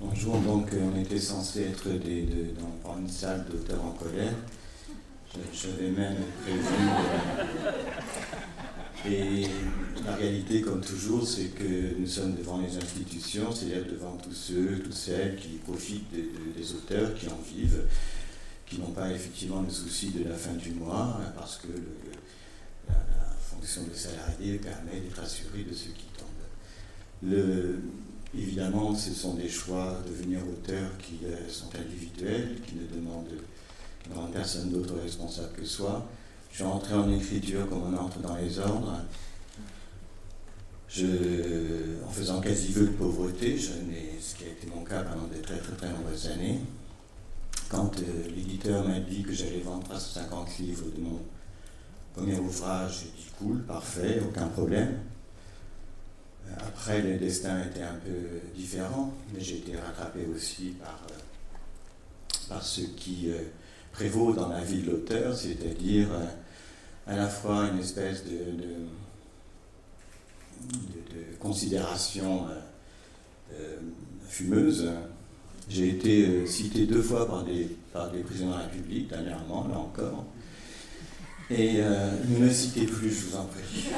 Bonjour, donc on était censé être dans une salle d'auteurs en colère. J'avais même prévu. Et la réalité, comme toujours, c'est que nous sommes devant les institutions, c'est-à-dire devant tous ceux, toutes celles qui profitent des auteurs, qui en vivent, qui n'ont pas effectivement le souci de la fin du mois, parce que la fonction de salarié permet d'être assuré de ce qui tombe. Évidemment, ce sont des choix de devenir auteur qui sont individuels, qui ne demandent personne d'autre responsable que soi. Je suis entré en écriture comme on entre dans les ordres, en faisant quasi vœu de pauvreté, ce qui a été mon cas pendant de très très très nombreuses années. Quand l'éditeur m'a dit que j'allais vendre 350 livres de mon premier ouvrage, j'ai dit cool, parfait, aucun problème. Après, le destin était un peu différent, mais j'ai été rattrapé aussi par ce qui prévaut dans la vie de l'auteur, c'est-à-dire à la fois une espèce de considération fumeuse. J'ai été cité 2 fois par des présidents de la République, dernièrement, là encore. Et ne me citez plus, je vous en prie.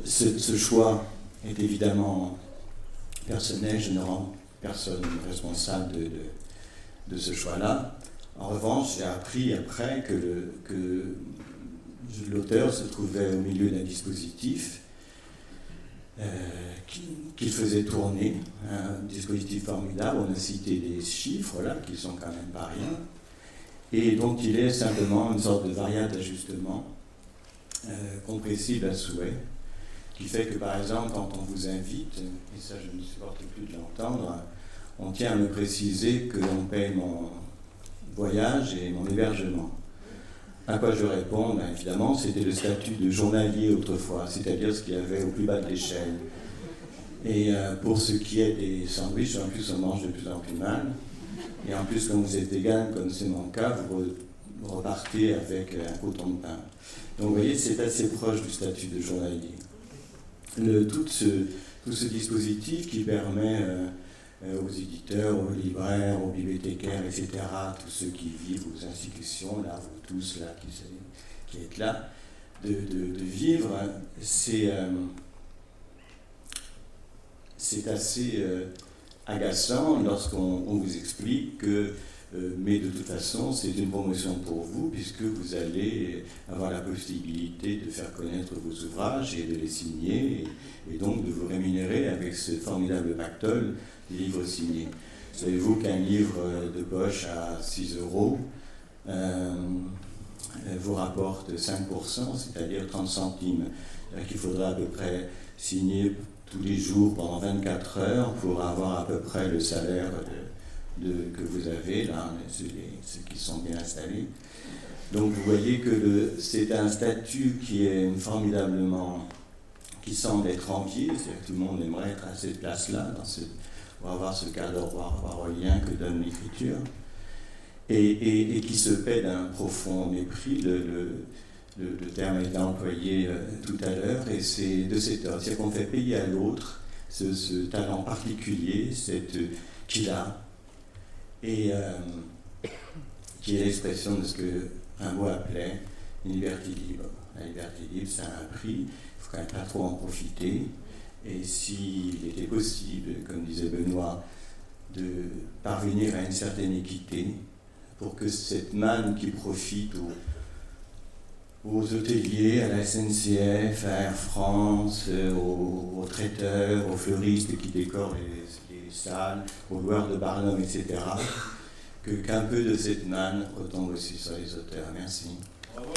Ce choix est évidemment personnel, je ne rends personne responsable de ce choix-là. En revanche, j'ai appris après que l'auteur se trouvait au milieu d'un dispositif qu'il faisait tourner, un dispositif formidable. On a cité des chiffres là, qui sont quand même pas rien, et donc il est simplement une sorte de variable d'ajustement compressible à souhait, qui fait que, par exemple, quand on vous invite, et ça je ne supporte plus de l'entendre, on tient à me préciser que l'on paye mon voyage et mon hébergement. À quoi je réponds, ben évidemment, c'était le statut de journalier autrefois, c'est-à-dire ce qu'il y avait au plus bas de l'échelle. Et pour ce qui est des sandwichs, en plus on mange de plus en plus mal, et en plus quand vous êtes vegan, comme c'est mon cas, vous repartez avec un coton de pain. Donc vous voyez, c'est assez proche du statut de journalier. Tout ce dispositif qui permet aux éditeurs, aux libraires, aux bibliothécaires, etc., tous ceux qui vivent aux institutions, là, vous tous là qui êtes là, de vivre, c'est assez agaçant lorsqu'on vous explique que mais de toute façon, c'est une promotion pour vous, puisque vous allez avoir la possibilité de faire connaître vos ouvrages et de les signer, et donc de vous rémunérer avec ce formidable pactole des livres signés. Savez-vous qu'un livre de poche à 6 € vous rapporte 5%, c'est-à-dire 30 centimes. C'est-à-dire qu'il faudra à peu près signer tous les jours pendant 24 heures pour avoir à peu près le salaire que vous avez, là, ceux qui sont bien installés. Donc vous voyez que c'est un statut qui est formidablement, qui semble être envié, c'est-à-dire que tout le monde aimerait être à cette place-là, pour avoir ce cadre parolien que donne l'écriture, et qui se paie d'un profond mépris. Le terme a été employé tout à l'heure, et c'est de cet ordre, c'est-à-dire qu'on fait payer à l'autre ce talent particulier, qu'il a, et qui est l'expression de ce que Rimbaud appelait une liberté libre. La liberté libre, ça a un prix, il ne faut quand même pas trop en profiter, et s'il était possible, comme disait Benoît, de parvenir à une certaine équité, pour que cette manne qui profite aux hôteliers, à la SNCF, à Air France, aux traiteurs, aux fleuristes qui décorent les salles, aux loueurs de Barnum, etc., qu'un peu de cette manne retombe aussi sur les auteurs. Merci. Bravo.